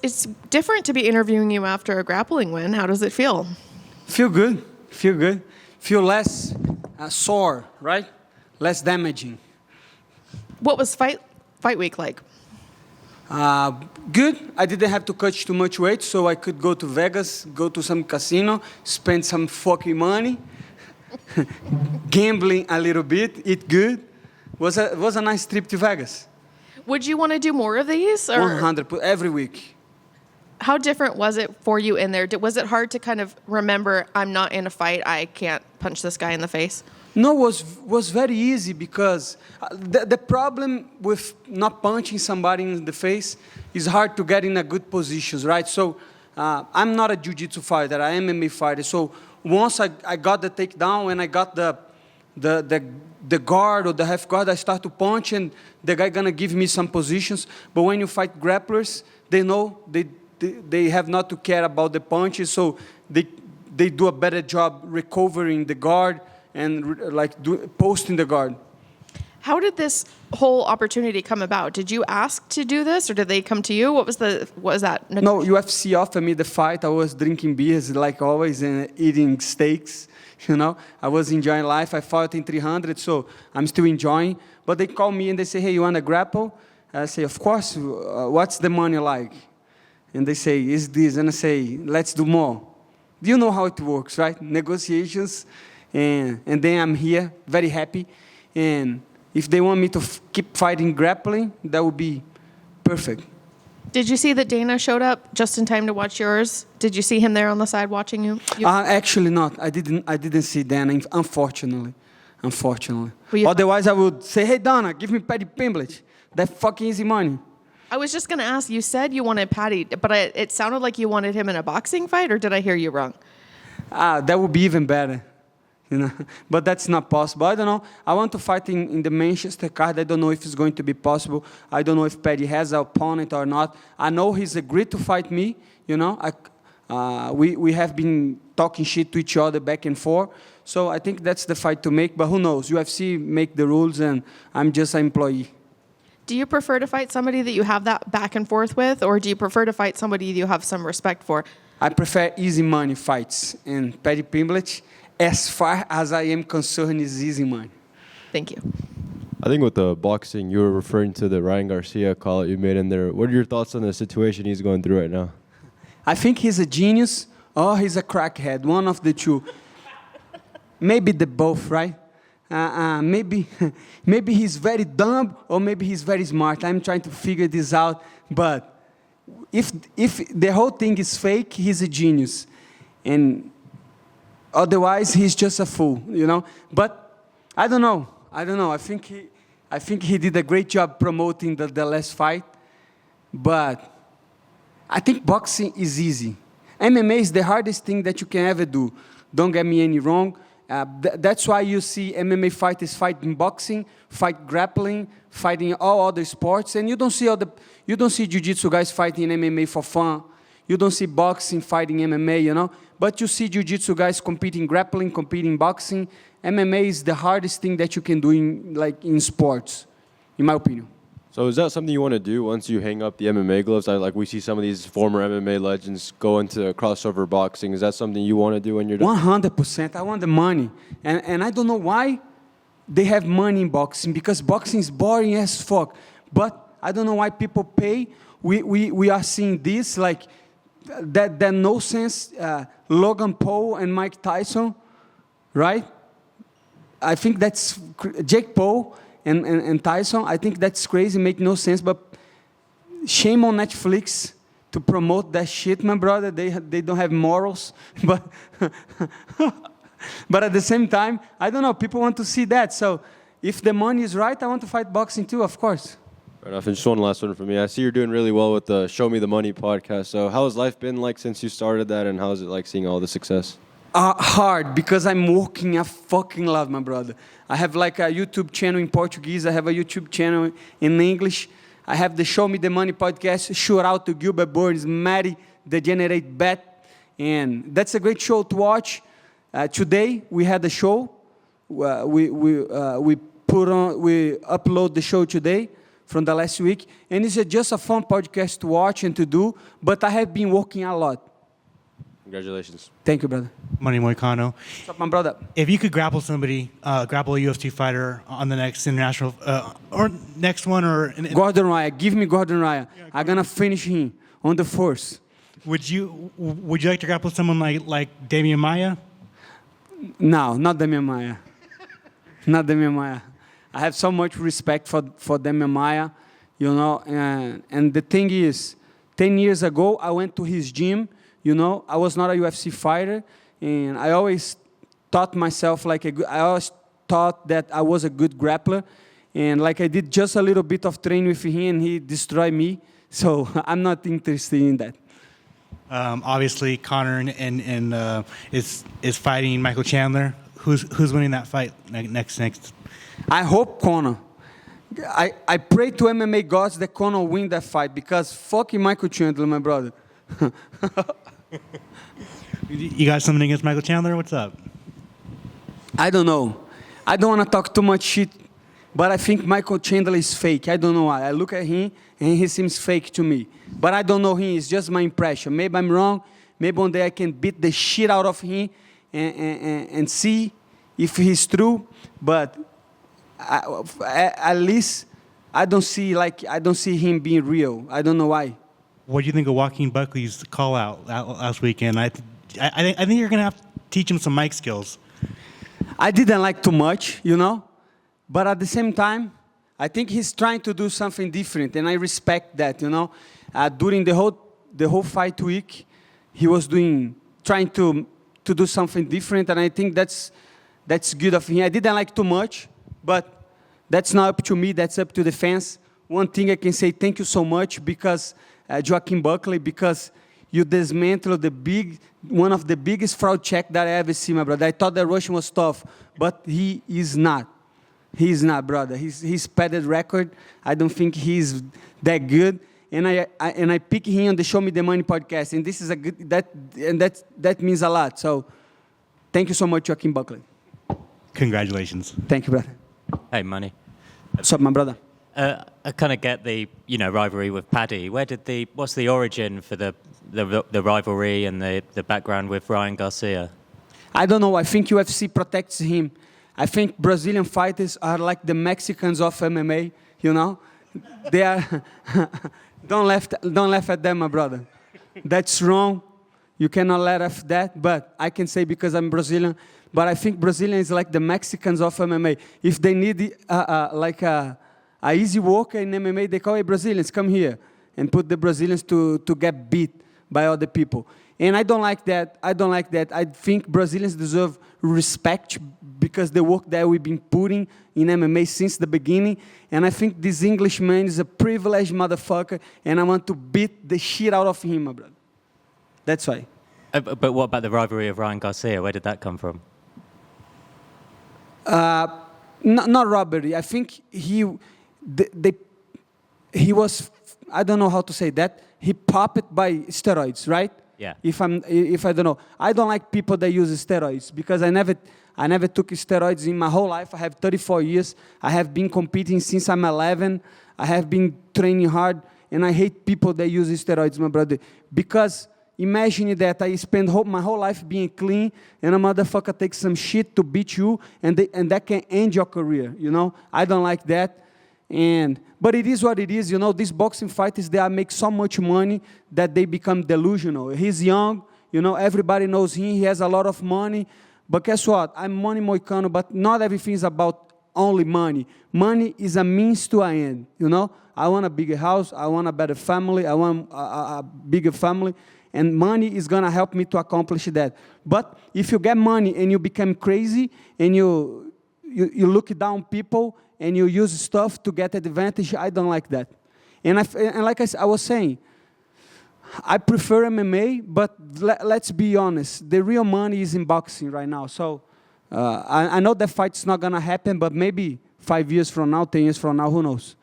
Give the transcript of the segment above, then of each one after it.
It's different to be interviewing you after a grappling win. How does it feel? Feel good. Feel good. Feel less sore, right? Less damaging. What was fight week like? Good. I didn't have to cut too much weight, so I could go to Vegas, go to some casino, spend some fucking money, gambling a little bit, eat good. Was a nice trip to Vegas. Would you want to do more of these? Or 100 every week. how different was it for you in there? Was it hard to kind of remember, I'm not in a fight, I can't punch this guy in the face? No, was very easy because the problem with not punching somebody in the face is hard to get in a good positions, right? So I'm not a jiu-jitsu fighter, I am a MMA fighter. So once I got the takedown and I got the guard or the half guard, I start to punch and the guy gonna give me some positions. But when you fight grapplers, they know they have not to care about the punches, so they do a better job recovering the guard and posting the guard. How did this whole opportunity come about? Did you ask to do this, or did they come to you? What was that? No, UFC offered me the fight. I was drinking beers like always and eating steaks. You know, I was enjoying life. I fought in 300, so I'm still enjoying. But they call me and they say, "Hey, you want to grapple?" I say, "Of course. What's the money like?" And they say, "Is this?" And I say, "Let's do more." Do you know how it works, right? Negotiations. And then I'm here, very happy. And if they want me to keep fighting grappling, that would be perfect. Did you see that Dana showed up just in time to watch yours? Did you see him there on the side watching you? Actually not. I didn't see Dana, unfortunately. Well, Otherwise, I would say, "Hey, Donna, give me Paddy Pimblett. That fucking easy money." I was just going to ask, you said you wanted Paddy, but it sounded like you wanted him in a boxing fight, or did I hear you wrong? That would be even better. You know, but that's not possible. I don't know. I want to fight in the Manchester card. I don't know if it's going to be possible. I don't know if Paddy has an opponent or not. I know he's agreed to fight me. You know, we have been talking shit to each other back and forth. So I think that's the fight to make. But who knows? UFC make the rules, and I'm just an employee. Do you prefer to fight somebody that you have that back and forth with, or do you prefer to fight somebody you have some respect for? I prefer easy money fights, and Paddy Pimblett, as far as I am concerned, is easy money. Thank you. I think with the boxing, you were referring to the Ryan Garcia call that you made in there. What are your thoughts on the situation he's going through right now? I think he's a genius or he's a crackhead, one of the two. Maybe the both, right? Maybe he's very dumb or maybe he's very smart. I'm trying to figure this out. But if the whole thing is fake, he's a genius. And otherwise, he's just a fool, you know. But I don't know. I think he did a great job promoting the last fight. But I think boxing is easy. MMA is the hardest thing that you can ever do. Don't get me any wrong. That's why you see MMA fighters fighting boxing, fight grappling, fighting all other sports, and you don't see jiu-jitsu guys fighting MMA for fun. You don't see boxing fighting MMA, you know. But you see jiu-jitsu guys competing grappling, competing boxing. MMA is the hardest thing that you can do in sports, in my opinion. So is that something you want to do once you hang up the MMA gloves? We see some of these former MMA legends go into crossover boxing. Is that something you want to do when you're done? 100%. I want the money. And I don't know why they have money in boxing, because boxing is boring as fuck. But I don't know why people pay. We are seeing this, like, that no sense, Logan Paul and Mike Tyson, right? I think that's Jake Paul and Tyson. I think that's crazy, make no sense, but shame on Netflix to promote that shit, my brother. They don't have morals, but but at the same time, I don't know, people want to see that. So if the money is right, I want to fight boxing too, of course. Fair enough. And just one last one for me. I see you're doing really well with the Show Me the Money podcast. So how has life been like since you started that, and how is it like seeing all the success? Hard, because I'm working a fucking lot, my brother. I have like a YouTube channel in Portuguese. I have a YouTube channel in English. I have the Show Me the Money podcast. Shout out to Gilbert Burns, Maddie, Degenerate Bet. And that's a great show to watch. Today, we had a show. We upload the show today. from the last week. And it's just a fun podcast to watch and to do, but I have been working a lot. Congratulations. Thank you, brother. Manny Moicano. What's up, my brother? If you could grapple somebody, grapple a UFC fighter on the next international, or next one, or... Gordon Raya. Give me Gordon Raya. I'm going to finish him on the first. Would you like to grapple someone like Damian Maia? No, not Damian Maia. Not Damian Maia. I have so much respect for Damian Maia, you know, and the thing is, 10 years ago, I went to his gym, you know, I was not a UFC fighter, and I always thought myself I always thought that I was a good grappler, and like I did just a little bit of training with him, and he destroyed me, so I'm not interested in that. Obviously, Conor is fighting Michael Chandler. Who's winning that fight next? I hope Conor. I pray to MMA gods that Conor win that fight because fucking Michael Chandler, my brother. You got something against Michael Chandler? What's up? I don't know. I don't want to talk too much shit, but I think Michael Chandler is fake. I don't know why. I look at him and he seems fake to me. But I don't know him. It's just my impression. Maybe I'm wrong. Maybe one day I can beat the shit out of him and see if he's true. But at least I don't see him being real. I don't know why. What do you think of Joaquin Buckley's call out last weekend? I think you're gonna have to teach him some mic skills. I didn't like too much, you know, but at the same time, I think he's trying to do something different, and I respect that, you know. During the whole fight week, he was trying to do something different, and I think that's good of him. I didn't like too much, but that's not up to me. That's up to the fans. One thing I can say, thank you so much, because Joaquin Buckley, because you dismantled one of the biggest fraud check that I ever seen, my brother. I thought that Russian was tough, but he is not. He is not, brother. He's padded record. I don't think he's that good. And I pick him on the Show Me the Money podcast, and this is that means a lot. So, thank you so much, Joaquin Buckley. Congratulations. Thank you, brother. Hey, Money. What's up, my brother? I kind of get the rivalry with Paddy. What's the origin for the rivalry and the background with Ryan Garcia? I don't know. I think UFC protects him. I think Brazilian fighters are like the Mexicans of MMA. You know, they are. Don't laugh at them, my brother. That's wrong. You cannot laugh at that. But I can say because I'm Brazilian. But I think Brazilian is like the Mexicans of MMA. If they need a easy worker in MMA, they call it Brazilians, come here, and put the Brazilians to get beat by other people. And I don't like that. I think Brazilians deserve respect because the work that we've been putting in MMA since the beginning. And I think this Englishman is a privileged motherfucker, and I want to beat the shit out of him, my brother. That's why. But what about the rivalry of Ryan Garcia? Where did that come from? Not robbery. I think he was, I don't know how to say that. He popped by steroids, right? Yeah. If I don't know, I don't like people that use steroids because I never took steroids in my whole life. I have 34 years. I have been competing since I'm 11. I have been training hard, and I hate people that use steroids, my brother. Because imagine that I spend my whole life being clean, and a motherfucker takes some shit to beat you, and that can end your career. You know, I don't like that. But it is what it is, you know. These boxing fighters, they make so much money that they become delusional. He's young, you know. Everybody knows him. He has a lot of money. But guess what? I'm Manny Moicano, but not everything is about only money. Money is a means to an end, you know. I want a bigger house. I want a better family. I want a bigger family. And money is going to help me to accomplish that. But if you get money and you become crazy and you look down people and you use stuff to get advantage, I don't like that. And like I was saying, I prefer MMA, but let's be honest. The real money is in boxing right now. So I know that fight's not going to happen, but maybe 5 years from now, 10 years from now, who knows?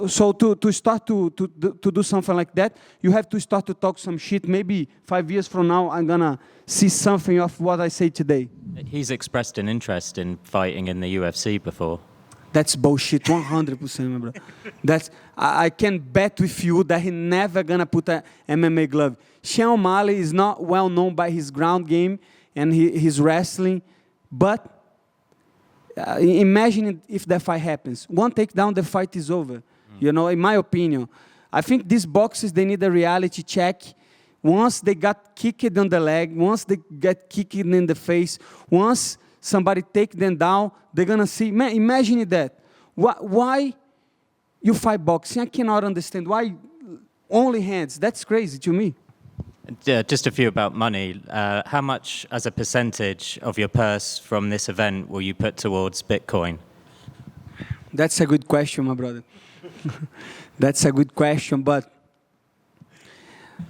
So to start to do something like that, you have to start to talk some shit. Maybe 5 years from now, I'm going to see something of what I say today. He's expressed an interest in fighting in the UFC before. That's bullshit, 100%, my brother. I can bet with you that he never gonna put a MMA glove. Sean O'Malley is not well known by his ground game and his wrestling, but imagine if that fight happens. One takedown, the fight is over. You know, in my opinion. I think these boxers, they need a reality check. Once they got kicked on the leg, once they get kicked in the face, once somebody take them down, they're going to see. Man, imagine that. Why you fight boxing? I cannot understand. Why only hands? That's crazy to me. Just a few about money. How much as a percentage of your purse from this event will you put towards Bitcoin? That's a good question, my brother. That's a good question, but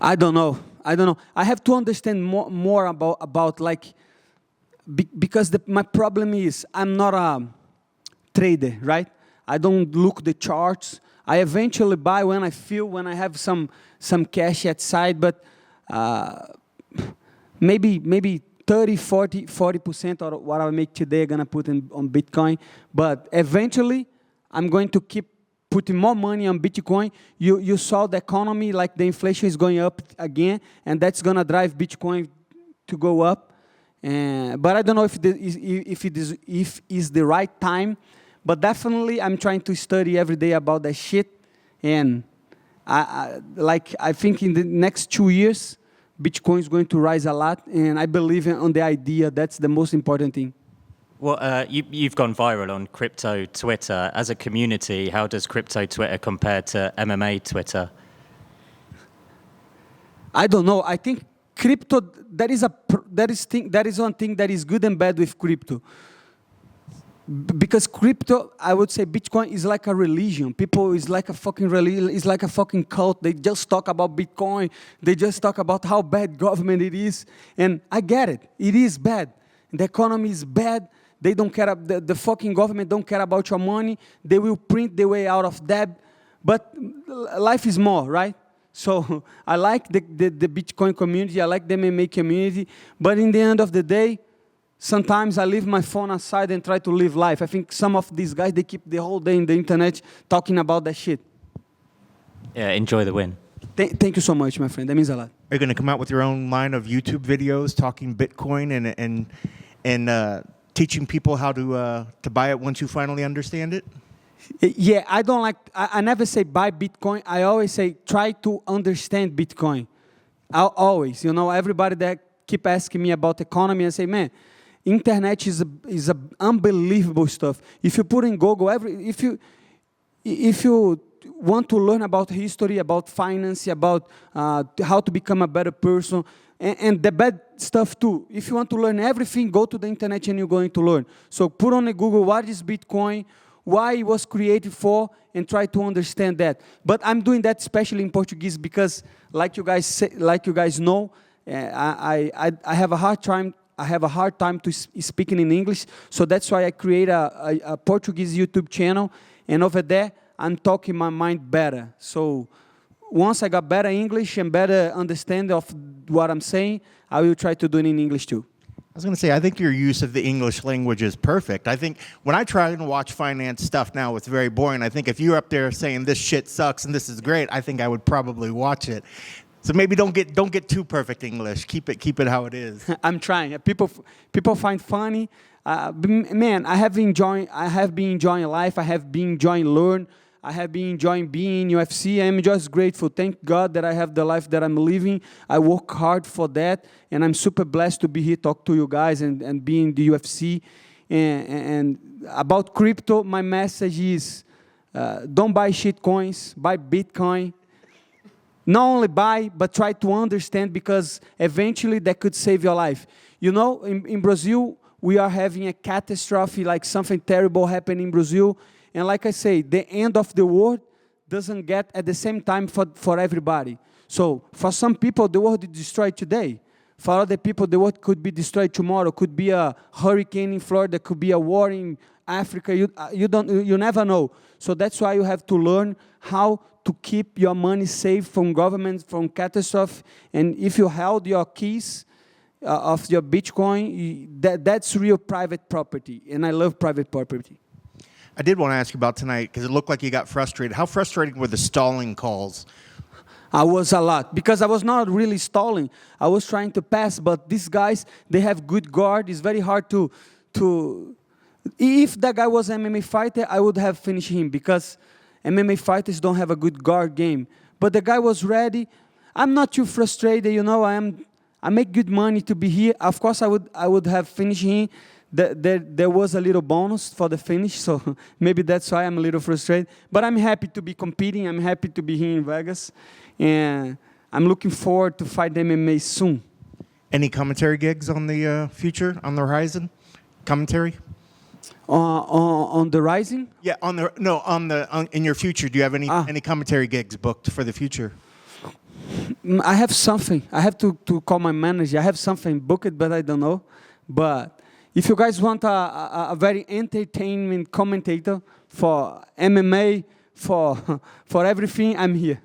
I don't know. I have to understand more about like, because my problem is I'm not a trader, right? I don't look the charts. I eventually buy when I feel, when I have some cash outside, but maybe 30, 40% of what I make today I'm going to put on Bitcoin. But eventually, I'm going to keep putting more money on Bitcoin. You saw the economy, like the inflation is going up again, and that's going to drive Bitcoin to go up. But I don't know if it is the right time. But definitely, I'm trying to study every day about that shit. And I think in the next 2 years, Bitcoin is going to rise a lot. And I believe on the idea that's the most important thing. Well, you've gone viral on crypto Twitter. As a community, how does crypto Twitter compare to MMA Twitter? I don't know. I think crypto, that is one thing that is good and bad with crypto. Because crypto, I would say Bitcoin is like a religion. People is like a fucking religion. It's like a fucking cult. They just talk about Bitcoin. They just talk about how bad government it is. And I get it. It is bad. The economy is bad. They don't care. The fucking government don't care about your money. They will print their way out of debt. But life is more, right? So I like the Bitcoin community. I like the MMA community. But in the end of the day, sometimes I leave my phone aside and try to live life. I think some of these guys, they keep the whole day in the internet talking about that shit. Yeah, enjoy the win. Thank you so much, my friend. That means a lot. Are you going to come out with your own line of YouTube videos talking Bitcoin and teaching people how to buy it once you finally understand it? Yeah, I don't like, I never say buy Bitcoin. I always say try to understand Bitcoin. Always, everybody that keep asking me about economy, I say, man, internet is a unbelievable stuff. If you put in Google, if you want to learn about history, about finance, about how to become a better person, and the bad stuff too. If you want to learn everything, go to the internet and you're going to learn. So put on Google, what is Bitcoin, why it was created for, and try to understand that. But I'm doing that especially in Portuguese because, like you guys know, I have a hard time. I have a hard time to speaking in English, so that's why I create a Portuguese YouTube channel, and over there I'm talking my mind better. So once I got better English and better understanding of what I'm saying, I will try to do it in English too. I was going to say, I think your use of the English language is perfect. I think when I try and watch finance stuff now, it's very boring. I think if you're up there saying this shit sucks and this is great, I think I would probably watch it. So maybe don't get too perfect English. Keep it how it is. I'm trying. People find funny. Man, I have been enjoying life. I have been enjoying learn. I have been enjoying being in UFC. I'm just grateful. Thank God that I have the life that I'm living. I work hard for that, and I'm super blessed to be here, talk to you guys, and be in the UFC. And about crypto, my message is, don't buy shit coins. Buy Bitcoin. Not only buy, but try to understand, because eventually that could save your life. In Brazil, we are having a catastrophe, like something terrible happened in Brazil. And like I say, the end of the world doesn't get at the same time for everybody. So for some people, the world is destroyed today. For other people, the world could be destroyed tomorrow. Could be a hurricane in Florida. Could be a war in Africa. You never know. So that's why you have to learn how to keep your money safe from government, from catastrophe. And if you held your keys of your Bitcoin, that's real private property. And I love private property. I did want to ask you about tonight because it looked like you got frustrated. How frustrating were the stalling calls? I was a lot because I was not really stalling. I was trying to pass, but these guys, they have good guard. It's very hard to. If that guy was an MMA fighter, I would have finished him because MMA fighters don't have a good guard game. But the guy was ready. I'm not too frustrated, you know. I make good money to be here. Of course, I would have finished him. There was a little bonus for the finish, so maybe that's why I'm a little frustrated. But I'm happy to be competing. I'm happy to be here in Vegas. And I'm looking forward to fight MMA soon. Any commentary gigs on the future, on the horizon? Commentary? On the Rising? Yeah, in your future, do you have any commentary gigs booked for the future? I have something. I have to call my manager. I have something booked, but I don't know. But if you guys want a very entertainment commentator for MMA, for everything, I'm here.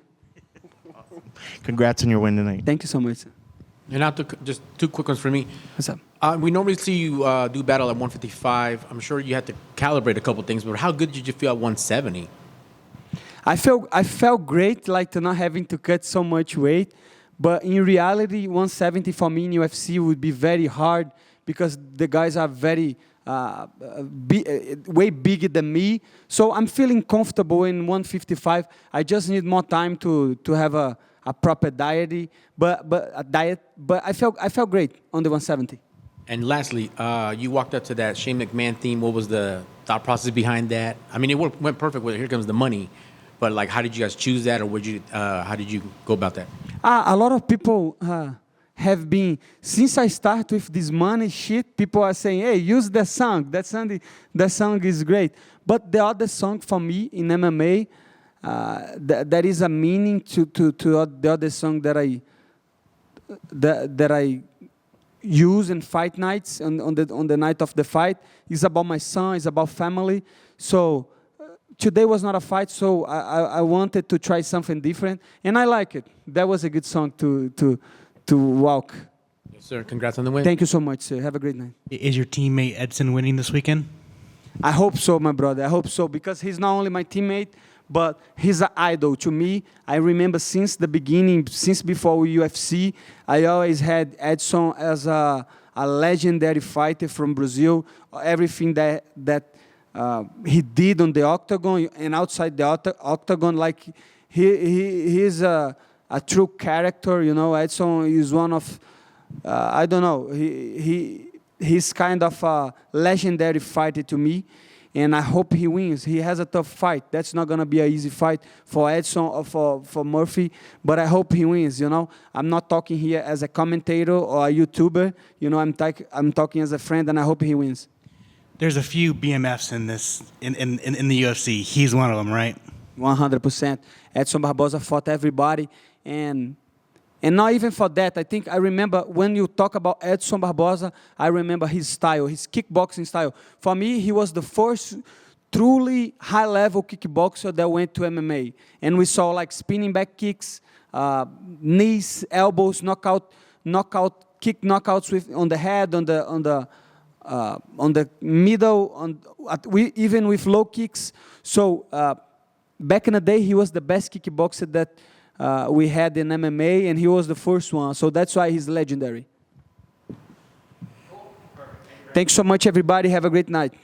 Congrats on your win tonight. Thank you so much. Renato, just two quick ones for me. What's up? We normally see you do battle at 155. I'm sure you had to calibrate a couple things, but how good did you feel at 170? I felt great, like not having to cut so much weight. But in reality, 170 for me in UFC would be very hard because the guys are very way bigger than me. So I'm feeling comfortable in 155. I just need more time to have a proper diet. But I felt great on the 170. And lastly, you walked up to that Shane McMahon theme. What was the thought process behind that? I mean, it went perfect with Here Comes the Money. But like, how did you guys choose that, or how did you go about that? A lot of people have been, since I start with this money shit, people are saying, hey, use that song. That song is great. But the other song for me in MMA, there is a meaning to the other song that I use in fight nights, on the night of the fight. It's about my son, it's about family. So today was not a fight, so I wanted to try something different, and I like it. That was a good song to walk. Yes, sir. Congrats on the win. Thank you so much, sir. Have a great night. Is your teammate Edson winning this weekend? I hope so, my brother. I hope so, because he's not only my teammate, but he's an idol to me. I remember since the beginning, since before UFC, I always had Edson as a legendary fighter from Brazil. Everything that he did on the octagon and outside the octagon, like he's a true character. You know, Edson is one of, I don't know, he's kind of a legendary fighter to me. And I hope he wins. He has a tough fight. That's not going to be an easy fight for Edson or for Murphy. But I hope he wins, you know. I'm not talking here as a commentator or a YouTuber. You know, I'm talking as a friend, and I hope he wins. There's a few BMFs in the UFC. He's one of them, right? 100%. Edson Barboza fought everybody. And not even for that. I remember when you talk about Edson Barboza, I remember his style, his kickboxing style. For me, he was the first truly high-level kickboxer that went to MMA. And we saw like spinning back kicks, knees, elbows, kick knockouts on the head, on the middle, even with low kicks. So back in the day, he was the best kickboxer that we had in MMA, and he was the first one. So that's why he's legendary. Thanks so much, everybody. Have a great night.